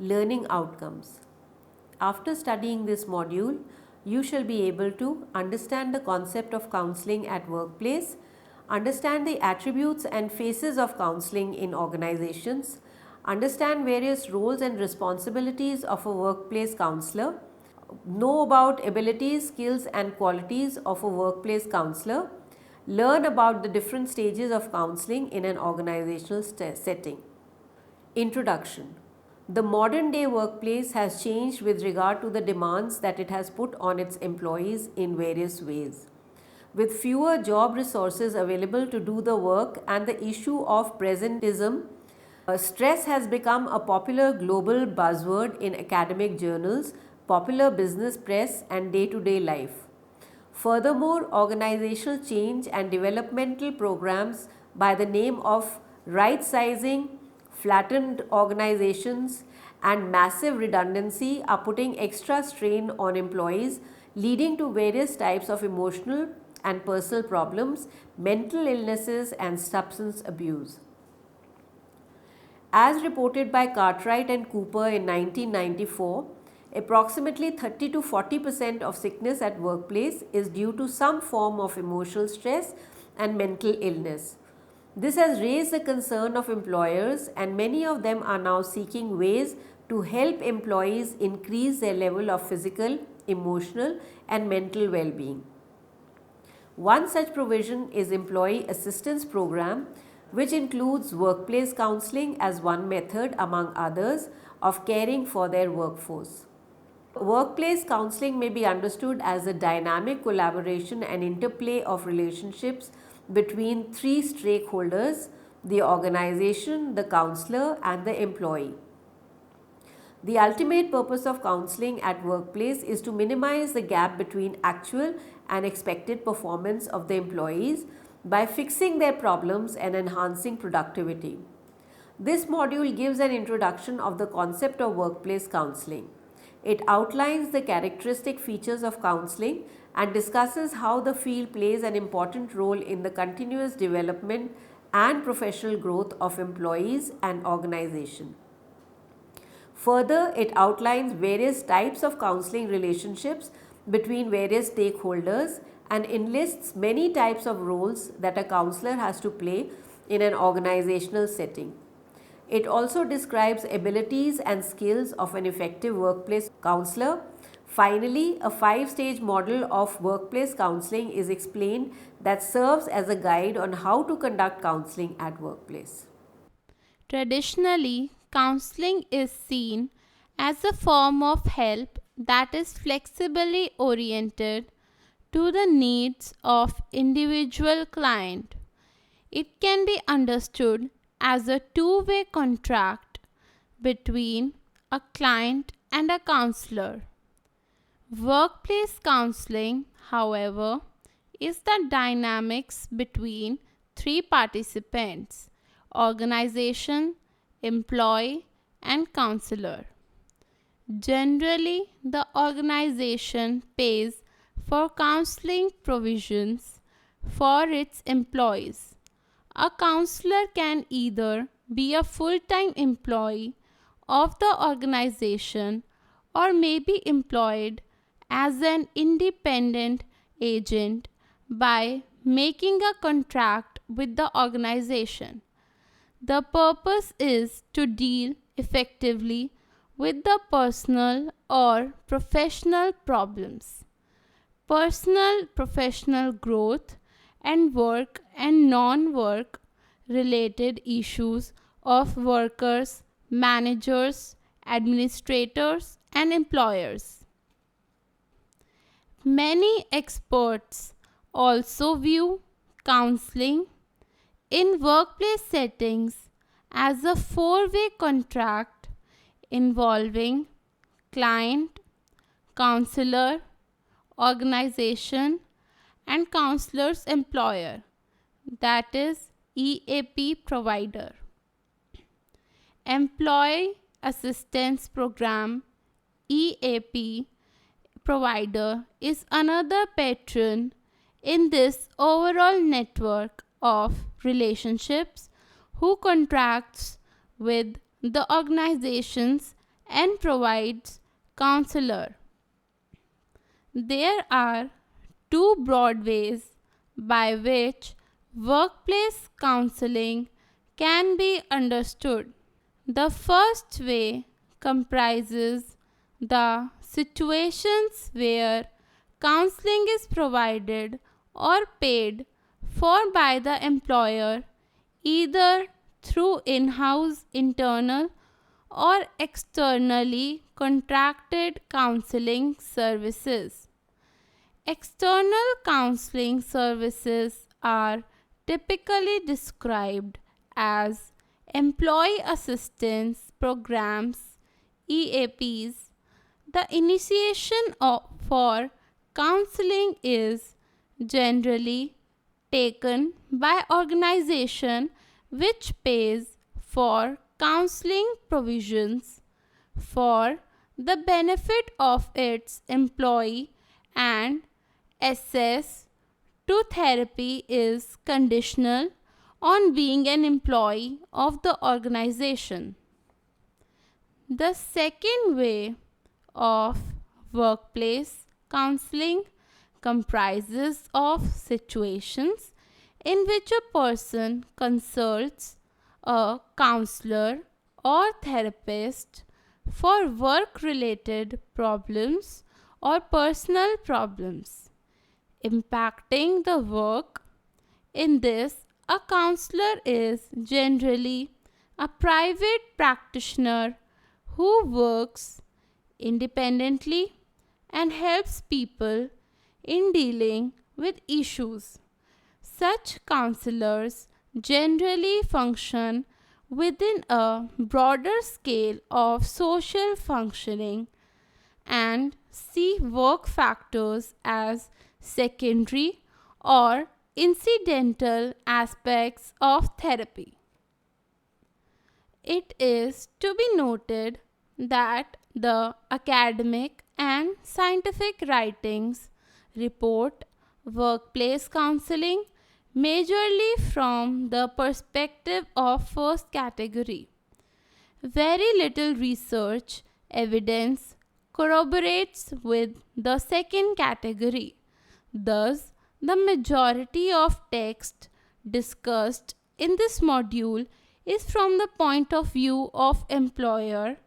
Learning outcomes. After studying this module, you shall be able to understand the concept of counseling at workplace, understand the attributes and phases of counseling in organizations, understand various roles and responsibilities of a workplace counselor, know about abilities, skills and qualities of a workplace counselor, learn about the different stages of counseling in an organizational setting. Introduction. The modern day workplace has changed with regard to the demands that it has put on its employees in various ways. With fewer job resources available to do the work and the issue of presentism, stress has become a popular global buzzword in academic journals, popular business press, and day to day life. Furthermore, organizational change and developmental programs by the name of right sizing, flattened organizations, and massive redundancy are putting extra strain on employees, leading to various types of emotional and personal problems, mental illnesses, and substance abuse. As reported by Cartwright and Cooper in 1994, approximately 30 to 40% of sickness at workplace is due to some form of emotional stress and mental illness. This has raised the concern of employers, and many of them are now seeking ways to help employees increase their level of physical, emotional, and mental well-being. One such provision is Employee Assistance Program, which includes workplace counseling as one method among others of caring for their workforce. Workplace counseling may be understood as a dynamic collaboration and interplay of relationships between three stakeholders: the organization, the counselor, and the employee. The ultimate purpose of counseling at workplace is to minimize the gap between actual and expected performance of the employees by fixing their problems and enhancing productivity. This module gives an introduction of the concept of workplace counseling. It outlines the characteristic features of counseling and discusses how the field plays an important role in the continuous development and professional growth of employees and organization. Further, it outlines various types of counseling relationships between various stakeholders and enlists many types of roles that a counselor has to play in an organizational setting. It also describes abilities and skills of an effective workplace counselor. Finally, a 5-stage model of workplace counseling is explained that serves as a guide on how to conduct counseling at workplace. Traditionally, counseling is seen as a form of help that is flexibly oriented to the needs of individual client. It can be understood as a two-way contract between a client and a counselor. Workplace counseling, however, is the dynamics between three participants: organization, employee, and counselor. Generally, the organization pays for counseling provisions for its employees. A counselor can either be a full-time employee of the organization or may be employed as an independent agent by making a contract with the organization. The purpose is to deal effectively with the personal or professional problems, personal professional growth, and work and non-work related issues of workers, managers, administrators, and employers. Many experts also view counseling in workplace settings as a four-way contract involving client, counselor, organization, and counselor's employer, that is EAP provider. Employee Assistance Program EAP provider is another patron in this overall network of relationships who contracts with the organization's and provides counselor. There are two broad ways by which workplace counseling can be understood. The first way comprises the situations where counseling is provided or paid for by the employer either through in-house internal or externally contracted counseling services. External counseling services are typically described as employee assistance programs EAPs. The for counseling is generally taken by organization which pays for counseling provisions for the benefit of its employee and access to therapy is conditional on being an employee of the organization. The second way of workplace counseling comprises of situations in which a person consults a counselor or therapist for work related problems or personal problems impacting the work. In this, a counselor is generally a private practitioner who works independently and helps people in dealing with issues. Such counselors generally function within a broader scale of social functioning and see work factors as secondary or incidental aspects of therapy. It is to be noted that the academic and scientific writings report workplace counseling majorly from the perspective of first category. Very little research evidence corroborates with the second category. Thus, the majority of text discussed in this module is from the point of view of employer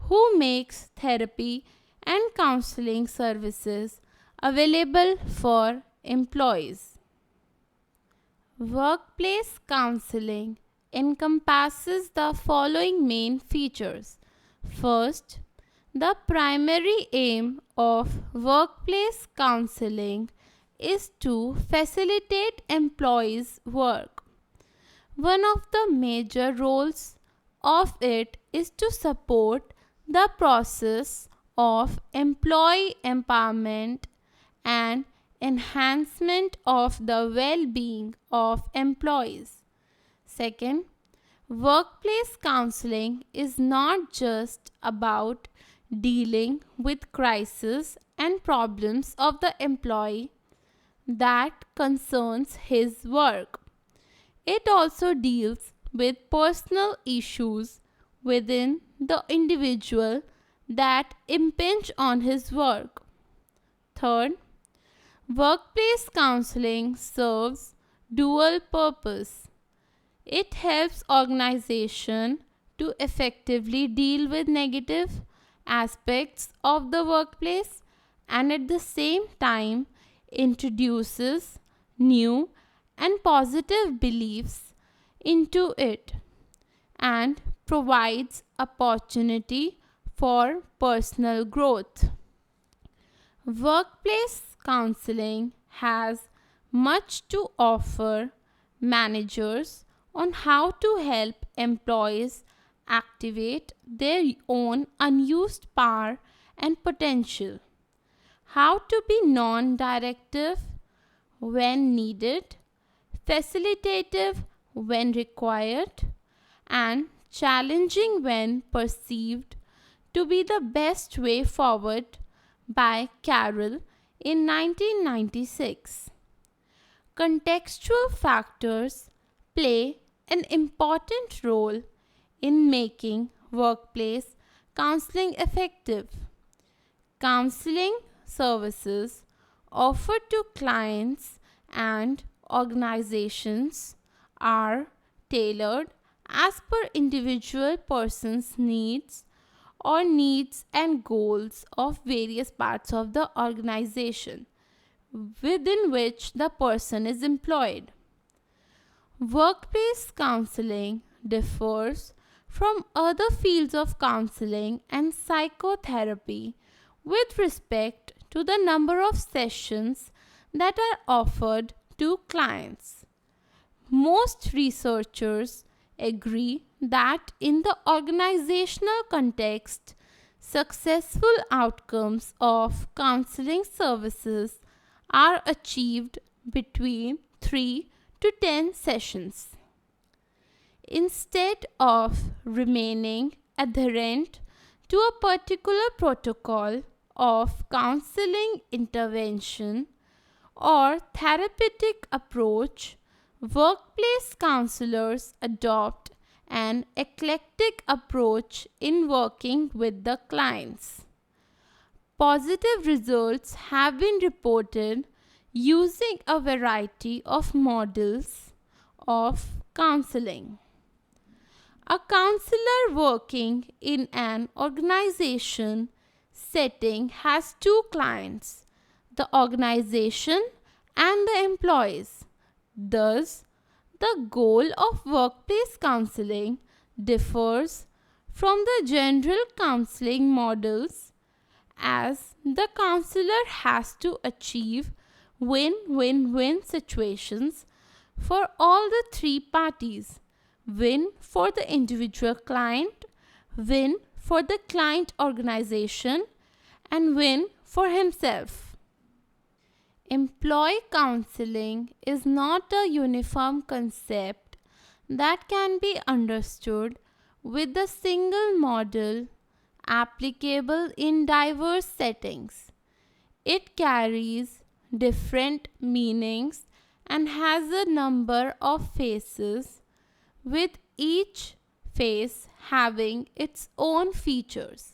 who makes therapy and counseling services available for employees. Workplace counseling encompasses the following main features. First, the primary aim of workplace counseling is to facilitate employees' work. One of the major roles of it is to support the process of employee empowerment and enhancement of the well-being of employees. Second, workplace counseling is not just about dealing with crises and problems of the employee that concerns his work. It also deals with personal issues within the individual that impinge on his work. Third, workplace counseling serves dual purpose. It helps organization to effectively deal with negative aspects of the workplace and at the same time introduces new and positive beliefs into it and provides opportunity for personal growth. Workplace counseling has much to offer managers on how to help employees activate their own unused power and potential, how to be non-directive when needed, facilitative when required, and challenging when perceived to be the best way forward by Carroll in 1996. Contextual factors play an important role in making workplace counseling effective? Counseling services offered to clients and organizations are tailored as per individual person's needs or needs and goals of various parts of the organization within which the person is employed. Workplace counseling differs from other fields of counseling and psychotherapy with respect to the number of sessions that are offered to clients. Most researchers agree that in the organizational context, successful outcomes of counseling services are achieved between 3 to 10 sessions. Instead of remaining adherent to a particular protocol of counseling intervention or therapeutic approach, workplace counselors adopt an eclectic approach in working with the clients. Positive results have been reported using a variety of models of counseling. A counselor working in an organization setting has two clients, the organization and the employees. Thus, the goal of workplace counseling differs from the general counseling models as the counselor has to achieve win-win-win situations for all the three parties. Win for the individual client, win for the client organization, and win for himself. Employee counseling is not a uniform concept that can be understood with a single model applicable in diverse settings. It carries different meanings and has a number of phases, with each phase having its own features.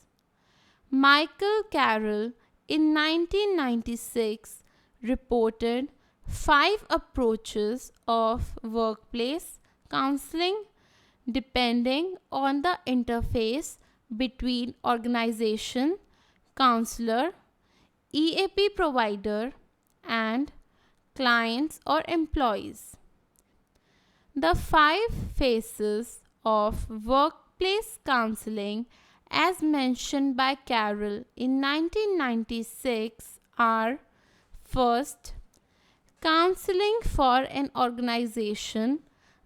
Michael Carroll in 1996 reported 5 approaches of workplace counseling depending on the interface between organization, counselor, EAP provider, and clients or employees. The 5 phases of workplace counseling, as mentioned by Carroll in 1996, are: first, counseling for an organization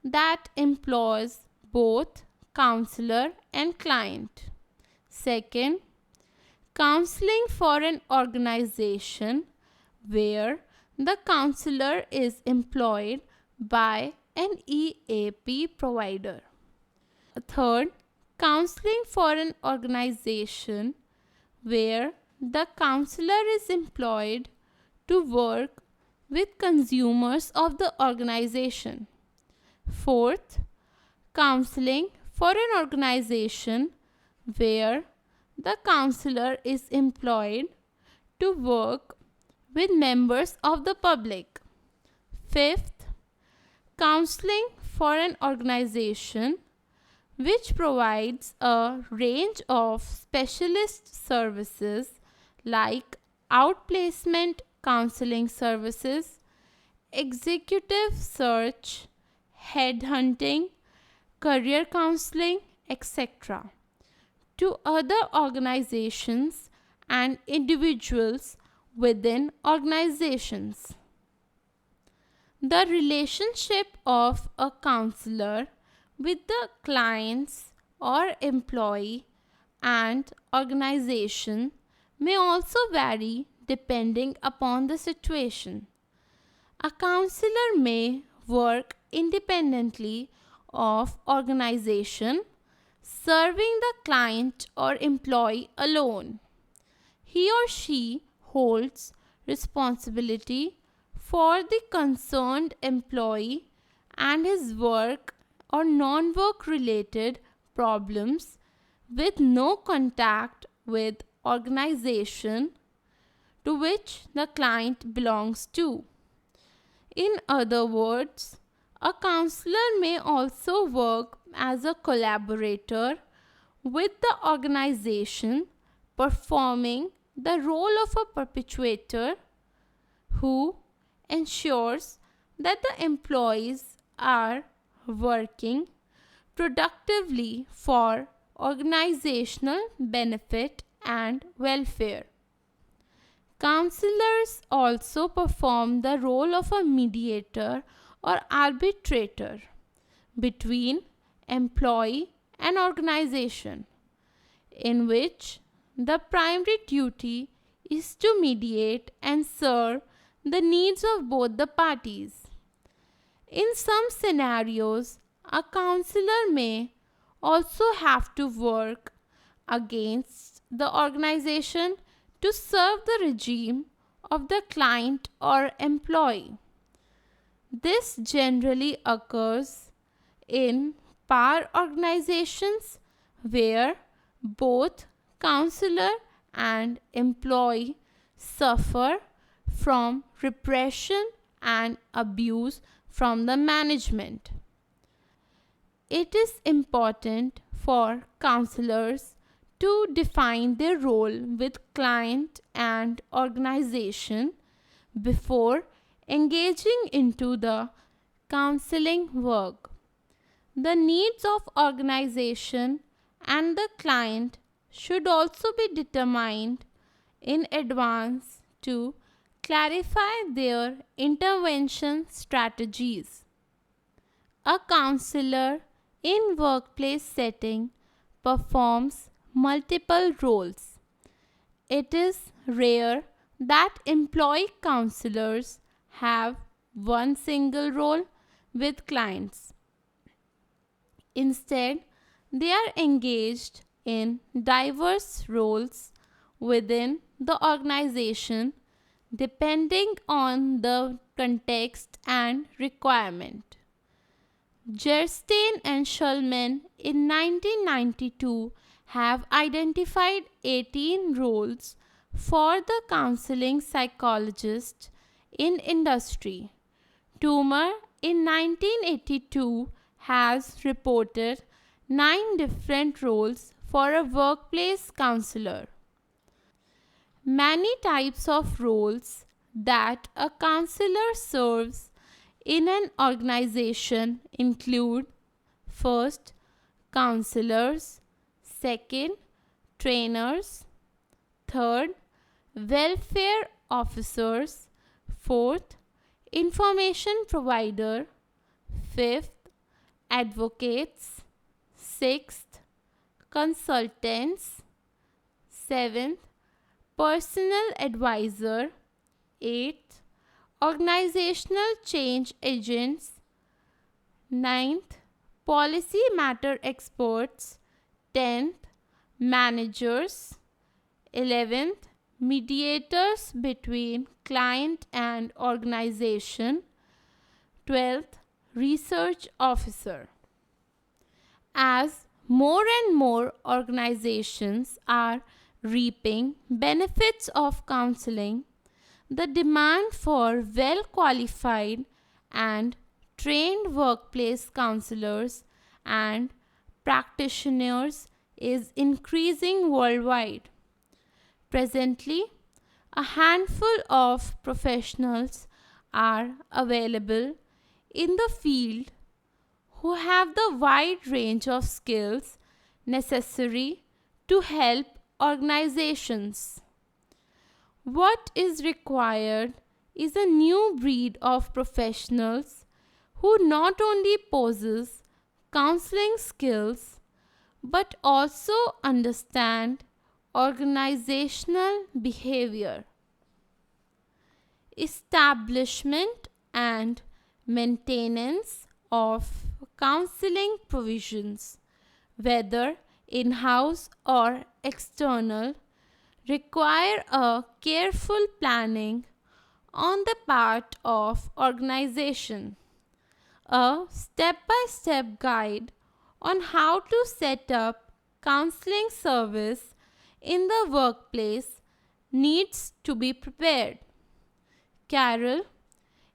that employs both counselor and client. Second, counseling for an organization where the counselor is employed by an EAP provider. Third, counseling for an organization where the counselor is employed to work with consumers of the organization. Fourth, counseling for an organization where the counselor is employed to work with members of the public. Fifth, counseling for an organization which provides a range of specialist services like outplacement counseling services, executive search, headhunting, career counseling, etc., to other organizations and individuals within organizations. The relationship of a counselor with the clients or employee and organization may also vary depending upon the situation. A counselor may work independently of organization, serving the client or employee alone. He or she holds responsibility for the concerned employee and his work or non-work related problems with no contact with organization to which the client belongs to. In other words, a counselor may also work as a collaborator with the organization, performing the role of a perpetuator who ensures that the employees are working productively for organizational benefit and welfare. Counselors also perform the role of a mediator or arbitrator between employee and organization, in which the primary duty is to mediate and serve the needs of both the parties. In some scenarios, a counselor may also have to work against the organization to serve the regime of the client or employee. This generally occurs in power organizations where both counselor and employee suffer from repression and abuse from the management. It is important for counselors to define their role with client and organization before engaging into the counseling work. The needs of organization and the client should also be determined in advance to clarify their intervention strategies. A counselor in workplace setting performs multiple roles. It is rare that employee counselors have one single role with clients. Instead, they are engaged in diverse roles within the organization depending on the context and requirement. Gerstein and Schulman in 1992 have identified 18 roles for the counseling psychologist in industry. Toomer in 1982 has reported 9 different roles for a workplace counselor. Many types of roles that a counselor serves in an organization include: first, counselors; second, trainers; third, welfare officers; fourth, information provider; fifth, advocates; sixth, consultants; seventh, personal advisor; eighth, organizational change agents; ninth, policy matter experts; 10th, managers; 11th, mediators between client and organization; 12th, research officer. As more and more organizations are reaping benefits of counseling, the demand for well qualified and trained workplace counselors and practitioners is increasing worldwide. Presently, a handful of professionals are available in the field who have the wide range of skills necessary to help organizations. What is required is a new breed of professionals who not only possess counseling skills but also understand organizational behavior. Establishment and maintenance of counseling provisions, whether in-house or external, require a careful planning on the part of organization. A step-by-step guide on how to set up counseling service in the workplace needs to be prepared. Carroll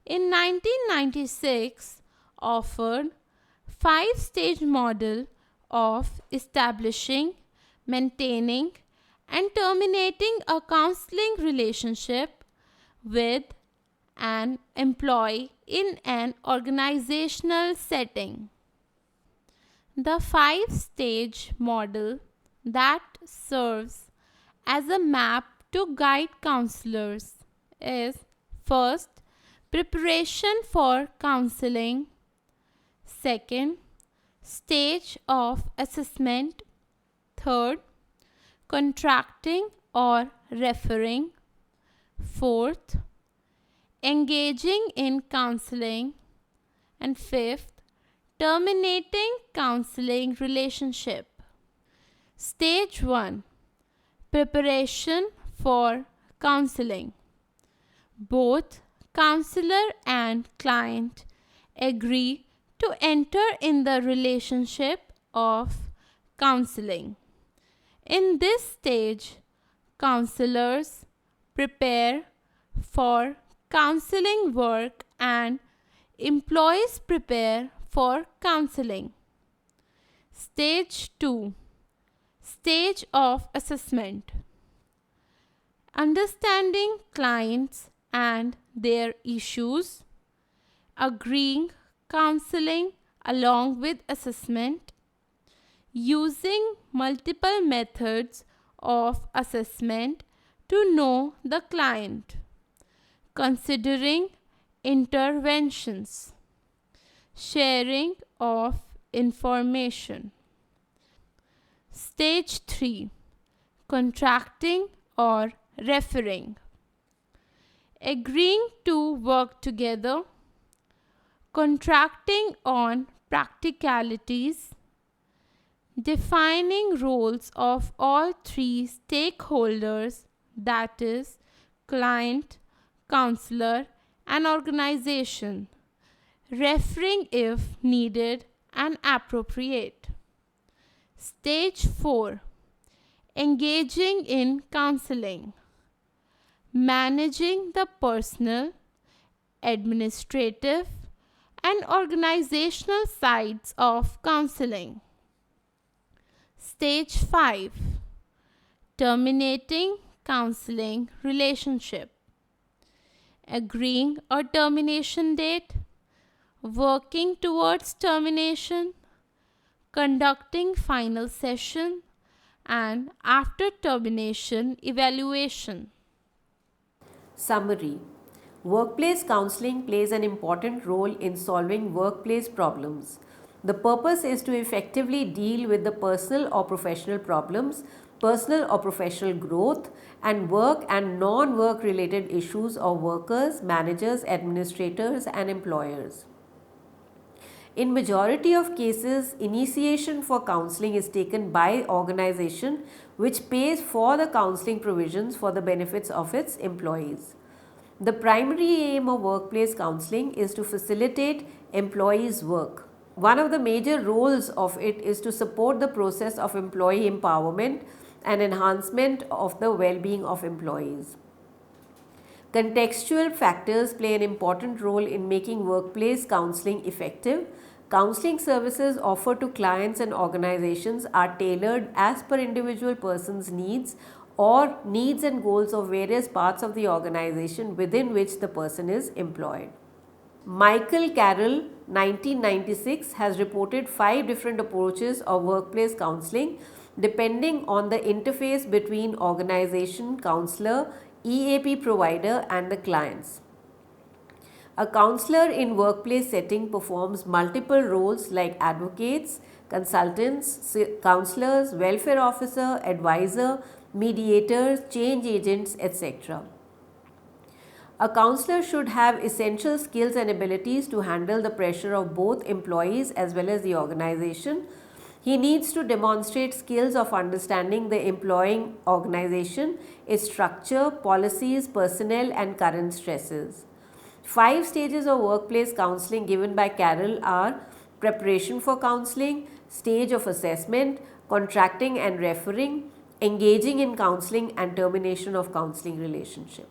in 1996 offered five-stage model of establishing, maintaining and terminating a counseling relationship with an employee in an organizational setting. The five-stage model that serves as a map to guide counselors is: first, preparation for counseling; second, stage of assessment; third, contracting or referring; fourth, engaging in counseling; and fifth, terminating counseling relationship. Stage 1: preparation for counseling. Both counselor and client agree to enter in the relationship of counseling. In this stage, counselors prepare for counseling work and employees prepare for counseling. Stage 2: stage of assessment. Understanding clients and their issues, agreeing counseling along with assessment, using multiple methods of assessment to know the client, considering interventions, sharing of information. Stage 3: contracting or referring. Agreeing to work together, contracting on practicalities, defining roles of all three stakeholders, that is, client, counselor, and organization, referring if needed and appropriate. Stage 4: engaging in counseling. Managing the personal, administrative, and organizational sides of counseling. Stage 5: terminating counseling relationship. Agreeing a termination date, working towards termination, conducting final session, and after termination evaluation. Summary: workplace counseling plays an important role in solving workplace problems. The purpose is to effectively deal with the personal or professional problems, personal or professional growth, and work and non work related issues of workers, managers, administrators, and employers. In majority of cases, initiation for counseling is taken by organization which pays for the counseling provisions for the benefits of its employees. The primary aim of workplace counseling is to facilitate employees' work. One of the major roles of it is to support the process of employee empowerment and enhancement of the well-being of employees. Contextual factors play an important role in making workplace counseling effective. Counseling services offered to clients and organizations are tailored as per individual person's needs or needs and goals of various parts of the organization within which the person is employed. Michael Carroll, 1996, has reported 5 different approaches of workplace counseling depending on the interface between organization, counselor, EAP provider, and the clients. A counselor in workplace setting performs multiple roles like advocates, consultants, counselors, welfare officer, advisor, mediators, change agents, etc. A counselor should have essential skills and abilities to handle the pressure of both employees as well as the organization. He needs to demonstrate skills of understanding the employing organization, its structure, policies, personnel, and current stresses. 5 stages of workplace counseling given by Carroll are: preparation for counseling, stage of assessment, contracting and referring, engaging in counseling, and termination of counseling relationship.